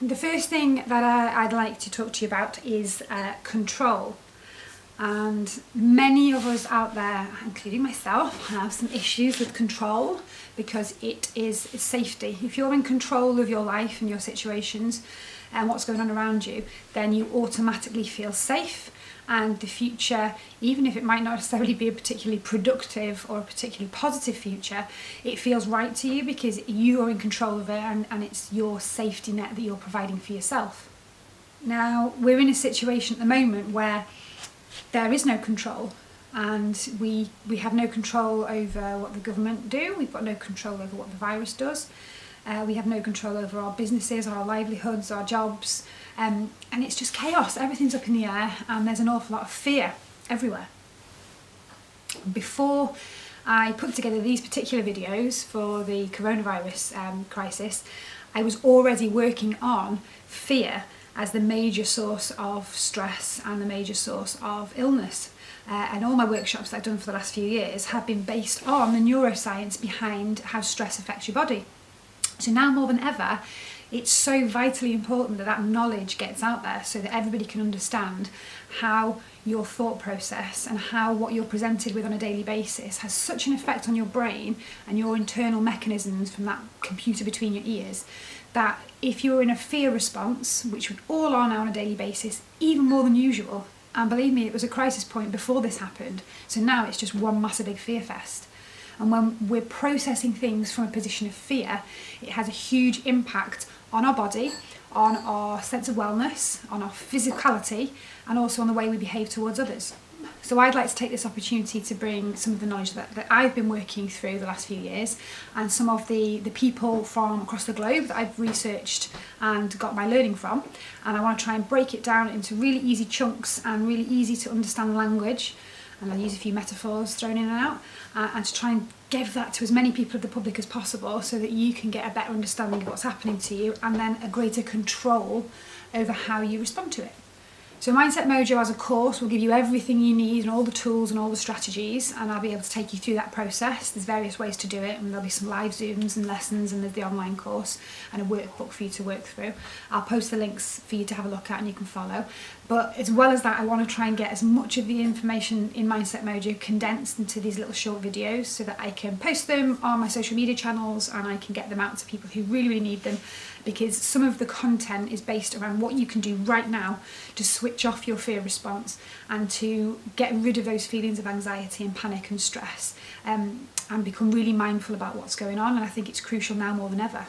the first thing that I'd like to talk to you about is control. And many of us out there, including myself, have some issues with control because it is safety. If you're in control of your life and your situations and what's going on around you, then you automatically feel safe, and the future, even if it might not necessarily be a particularly productive or a particularly positive future, it feels right to you because you are in control of it, and it's your safety net that you're providing for yourself. Now, we're in a situation at the moment where there is no control, and we have no control over what the government do. We've got no control over what the virus does. We have no control over our businesses, our livelihoods, our jobs, and it's just chaos. Everything's up in the air, and there's an awful lot of fear everywhere. Before I put together these particular videos for the coronavirus crisis, I was already working on fear as the major source of stress and the major source of illness. And all my workshops that I've done for the last few years have been based on the neuroscience behind how stress affects your body. So now more than ever, it's so vitally important that that knowledge gets out there so that everybody can understand how your thought process and how what you're presented with on a daily basis has such an effect on your brain and your internal mechanisms from that computer between your ears, that if you're in a fear response, which we all are now on a daily basis, even more than usual, and believe me, it was a crisis point before this happened, so now it's just one massive big fear fest. And when we're processing things from a position of fear, it has a huge impact on our body, on our sense of wellness, on our physicality, and also on the way we behave towards others. So I'd like to take this opportunity to bring some of the knowledge that I've been working through the last few years, and some of the people from across the globe that I've researched and got my learning from, and I want to try and break it down into really easy chunks and really easy to understand language, and I'll use a few metaphors thrown in and out, and to try and give that to as many people of the public as possible so that you can get a better understanding of what's happening to you, and then a greater control over how you respond to it. So Mindset Mojo as a course will give you everything you need and all the tools and all the strategies, and I'll be able to take you through that process. There's various ways to do it, and there'll be some live Zooms and lessons, and there's the online course and a workbook for you to work through. I'll post the links for you to have a look at and you can follow. But as well as that, I want to try and get as much of the information in Mindset Mojo condensed into these little short videos so that I can post them on my social media channels and I can get them out to people who really, really need them, because some of the content is based around what you can do right now to switch off your fear response and to get rid of those feelings of anxiety and panic and stress, and become really mindful about what's going on. And I think it's crucial now more than ever.